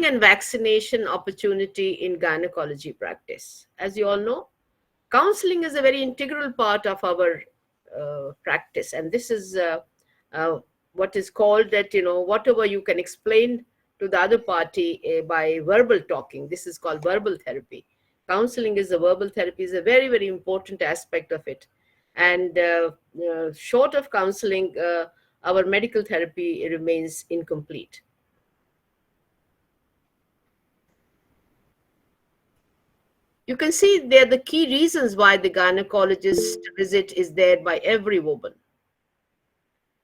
and vaccination opportunity in gynecology practice. As you all know, counseling is a very integral part of our practice, and this is uh, what is called that, whatever you can explain to the other party by verbal talking, this is called verbal therapy. Counseling is a verbal therapy, is a very, very important aspect of it. And short of counseling, our medical therapy remains incomplete. You can see there the key reasons why the gynecologist visit is there by every woman.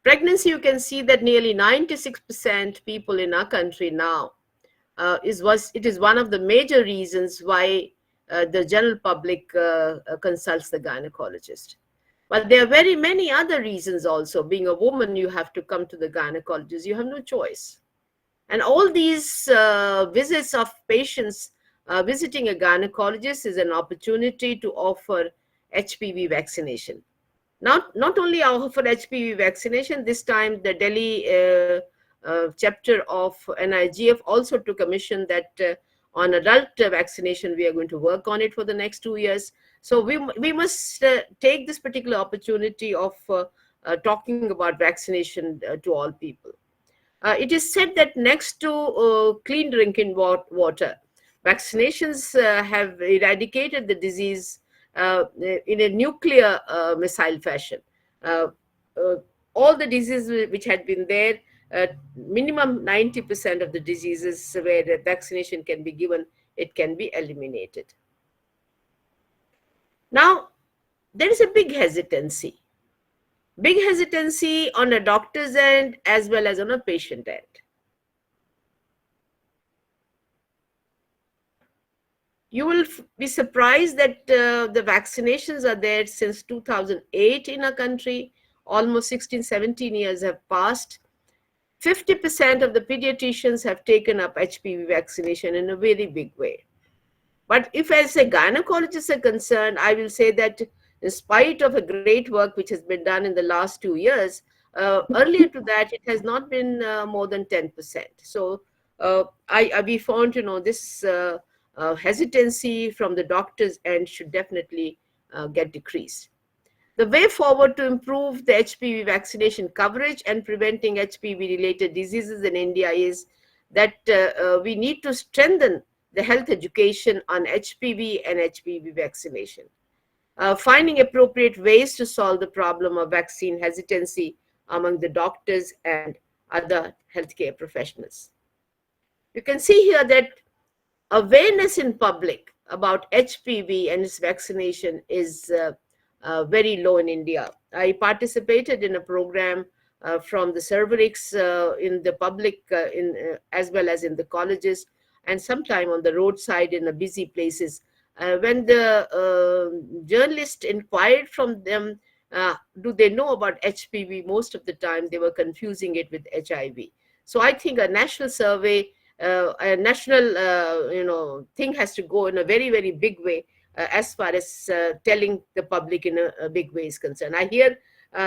Pregnancy, you can see that nearly 96% people in our country now it is one of the major reasons why the general public consults the gynecologist. But there are very many other reasons also. Being a woman, you have to come to the gynecologist. You have no choice. And all these visits of patients visiting a gynecologist is an opportunity to offer HPV vaccination. Not only offer HPV vaccination, this time the Delhi chapter of NIGF also took a mission that on adult vaccination, we are going to work on it for the next 2 years. So we must take this particular opportunity of talking about vaccination to all people. It is said that next to clean drinking water, vaccinations have eradicated the disease in a nuclear missile fashion. All the diseases which had been there, minimum 90% of the diseases where the vaccination can be given, it can be eliminated. Now, there is a big hesitancy on a doctor's end as well as on a patient end. You will be surprised that the vaccinations are there since 2008 in our country. Almost 16, 17 years have passed. 50% of the pediatricians have taken up HPV vaccination in a very big way. But if as a gynecologist are concerned, I will say that in spite of a great work which has been done in the last 2 years, earlier to that, it has not been more than 10%. So we found, this hesitancy from the doctor's end should definitely get decreased. The way forward to improve the HPV vaccination coverage and preventing HPV-related diseases in India is that we need to strengthen the health education on HPV and HPV vaccination. Finding appropriate ways to solve the problem of vaccine hesitancy among the doctors and other healthcare professionals. You can see here that awareness in public about HPV and its vaccination is very low in India. I participated in a program from the Cervarix in the public as well as in the colleges, and sometime on the roadside in the busy places. When the journalist inquired from them, do they know about HPV? Most of the time they were confusing it with HIV. So I think a national survey, a national thing has to go in a very, very big way as far as telling the public in a big way is concerned. I hear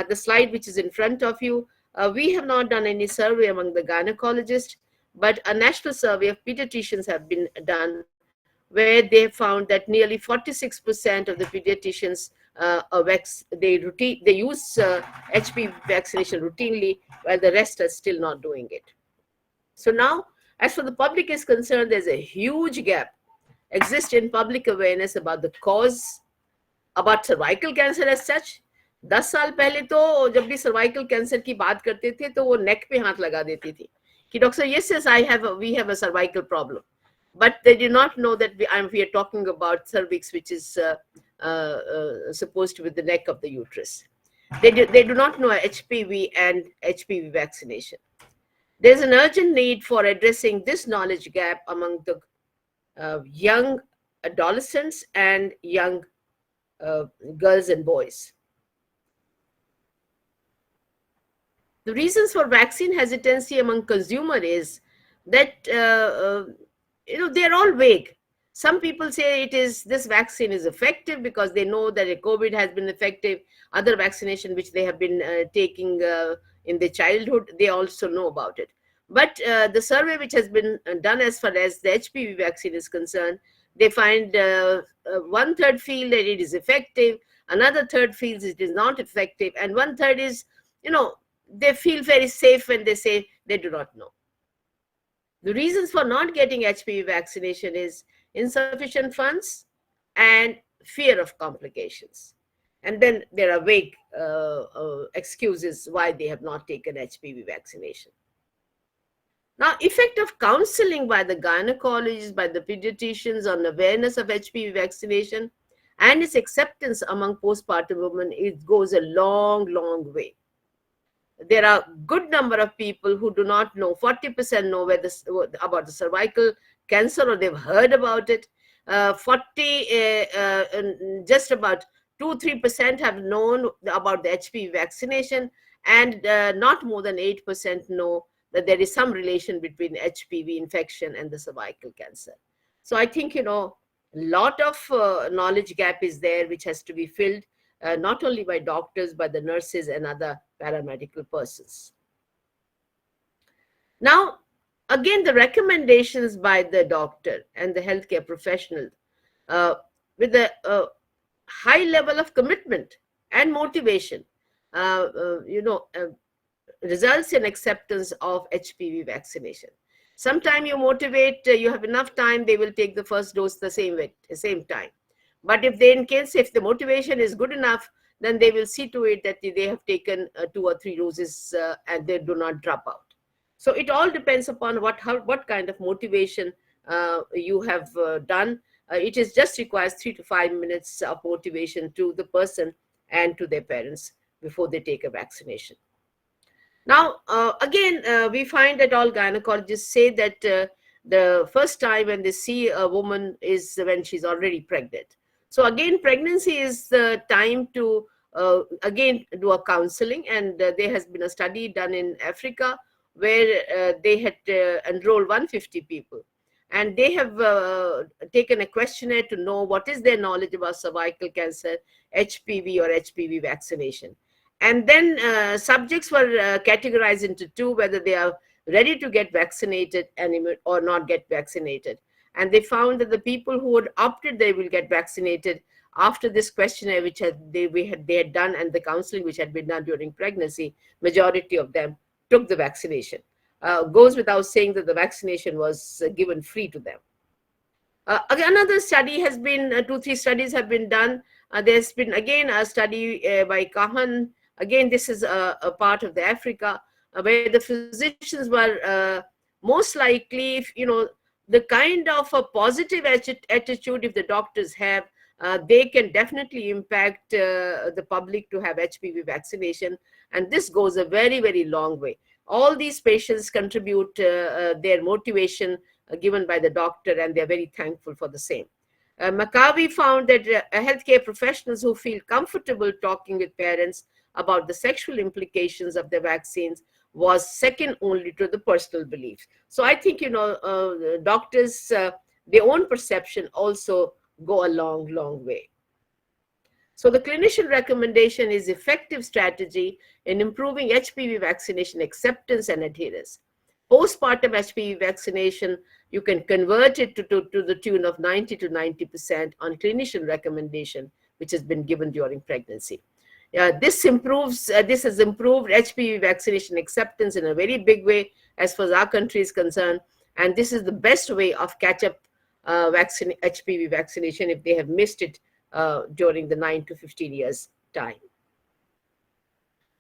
the slide which is in front of you. We have not done any survey among the gynecologists, but a national survey of pediatricians have been done, where they have found that nearly 46% of the pediatricians they use HPV vaccination routinely, while the rest are still not doing it. So now, as for the public is concerned, there's a huge gap exists in public awareness about the cause, about cervical cancer as such. 10 साल पहले तो जब भी cervical cancer की बात करते थे तो वो नेक पे हाथ लगा देती थी कि doctor yes we have a cervical problem, but they do not know that we are talking about cervix, which is supposed to be the neck of the uterus. They do not know HPV and HPV vaccination. There's an urgent need for addressing this knowledge gap among the young adolescents and young girls and boys. The reasons for vaccine hesitancy among consumer is that they're all vague. Some people say this vaccine is effective because they know that COVID has been effective. Other vaccination which they have been taking in their childhood, they also know about it. But the survey which has been done as far as the HPV vaccine is concerned, they find one third feel that it is effective, another third feels it is not effective, and one third is, they feel very safe when they say they do not know. The reasons for not getting HPV vaccination is insufficient funds and fear of complications. And then there are vague excuses why they have not taken HPV vaccination. Now, effect of counseling by the gynecologists, by the pediatricians on awareness of HPV vaccination and its acceptance among postpartum women, it goes a long, long way. There are a good number of people who do not know. 40% know about the cervical cancer, or they've heard about it. Just about 2-3% have known about the HPV vaccination, and not more than 8% know that there is some relation between HPV infection and the cervical cancer. So I think, a lot of knowledge gap is there, which has to be filled, not only by doctors, but the nurses and other paramedical persons. Now, again, the recommendations by the doctor and the healthcare professional with a high level of commitment and motivation, results in acceptance of HPV vaccination. Sometime you motivate, you have enough time, they will take the first dose the same time. But if the motivation is good enough, then they will see to it that they have taken 2 or 3 doses and they do not drop out. So it all depends upon what kind of motivation you have done. It is just requires 3 to 5 minutes of motivation to the person and to their parents before they take a vaccination. Now, again, we find that all gynecologists say that the first time when they see a woman is when she's already pregnant. So again, pregnancy is the time to again do a counseling, and there has been a study done in Africa where they had enrolled 150 people, and they have taken a questionnaire to know what is their knowledge about cervical cancer, HPV or HPV vaccination. And then subjects were categorized into 2, whether they are ready to get vaccinated or not get vaccinated. And they found that the people who had opted they will get vaccinated after this questionnaire, which they had done, and the counseling which had been done during pregnancy, majority of them took the vaccination. Goes without saying that the vaccination was given free to them. Another study has been, 2-3 studies have been done. There's been again a study by KAGAN. Again, this is a part of the Africa where the physicians were most likely, the kind of a positive attitude if the doctors have, they can definitely impact the public to have HPV vaccination. And this goes a very, very long way. All these patients contribute their motivation given by the doctor, and they're very thankful for the same. McCarvey found that healthcare professionals who feel comfortable talking with parents about the sexual implications of the vaccines was second only to the personal beliefs. So I think, doctors, their own perception also go a long, long way. So the clinician recommendation is effective strategy in improving HPV vaccination acceptance and adherence. Postpartum HPV vaccination, you can convert it to the tune of 90 to 90% on clinician recommendation, which has been given during pregnancy. This has improved HPV vaccination acceptance in a very big way as far as our country is concerned. And this is the best way of catch-up HPV vaccination if they have missed it during the 9 to 15 years time.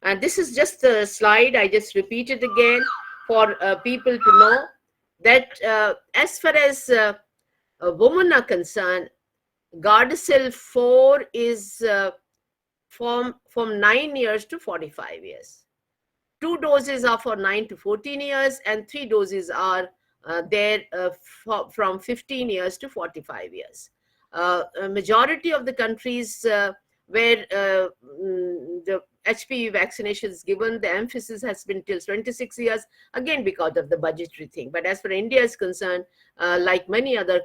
And this is just a slide. I just repeat it again for people to know that as far as women are concerned, Gardasil 4 is from 9 years to 45 years. 2 doses are for 9 to 14 years, and 3 doses are there from 15 years to 45 years. A majority of the countries where the HPV vaccination is given, the emphasis has been till 26 years, again because of the budgetary thing. But as far as India is concerned, like many other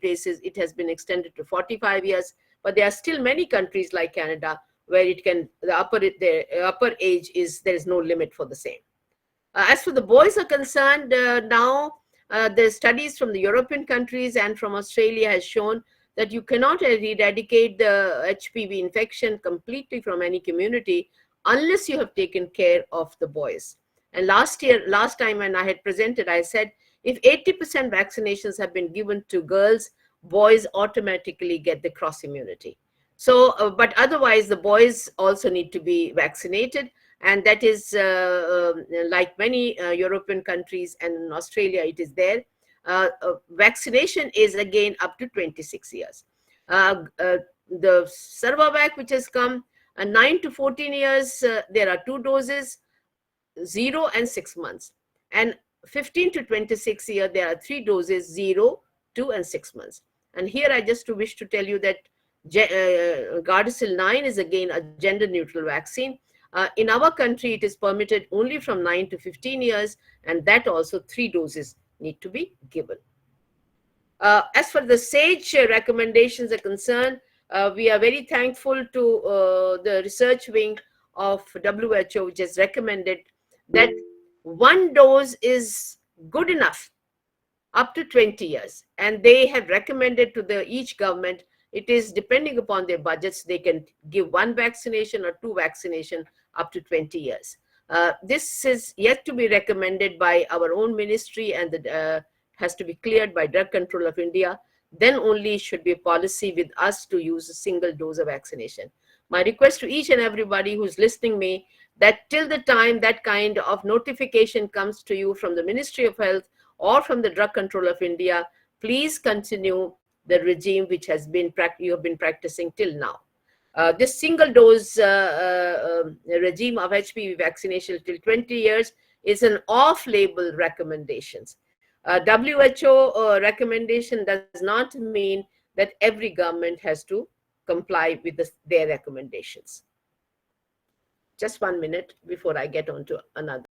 places, it has been extended to 45 years. But there are still many countries like Canada where the upper age is, there is no limit for the same. As for the boys are concerned, now the studies from the European countries and from Australia has shown that you cannot eradicate the HPV infection completely from any community unless you have taken care of the boys. And last time when I had presented, I said if 80% vaccinations have been given to girls, boys automatically get the cross immunity. So, but otherwise, the boys also need to be vaccinated, and that is like many European countries and in Australia, it is there. Vaccination is again up to 26 years. The Servavac, which has come, 9 to 14 years, there are 2 doses, 0 and 6 months. And 15 to 26 year, there are 3 doses, 0, 2 and 6 months. And here I just wish to tell you that Gardasil 9 is again a gender neutral vaccine. In our country, it is permitted only from 9 to 15 years, and that also 3 doses need to be given. As for the SAGE recommendations are concerned, we are very thankful to the research wing of WHO, which has recommended that 1 dose is good enough up to 20 years. And they have recommended to each government, it is depending upon their budgets, they can give 1 vaccination or 2 vaccination up to 20 years. This is yet to be recommended by our own ministry, and has to be cleared by Drug Control of India. Then only should be a policy with us to use a single dose of vaccination. My request to each and everybody who's listening me, that till the time that kind of notification comes to you from the Ministry of Health or from the Drug Control of India, please continue the regime which has been you have been practicing till now. This single dose regime of HPV vaccination till 20 years is an off-label recommendations. WHO recommendation does not mean that every government has to comply with their recommendations. Just 1 minute before I get on to another.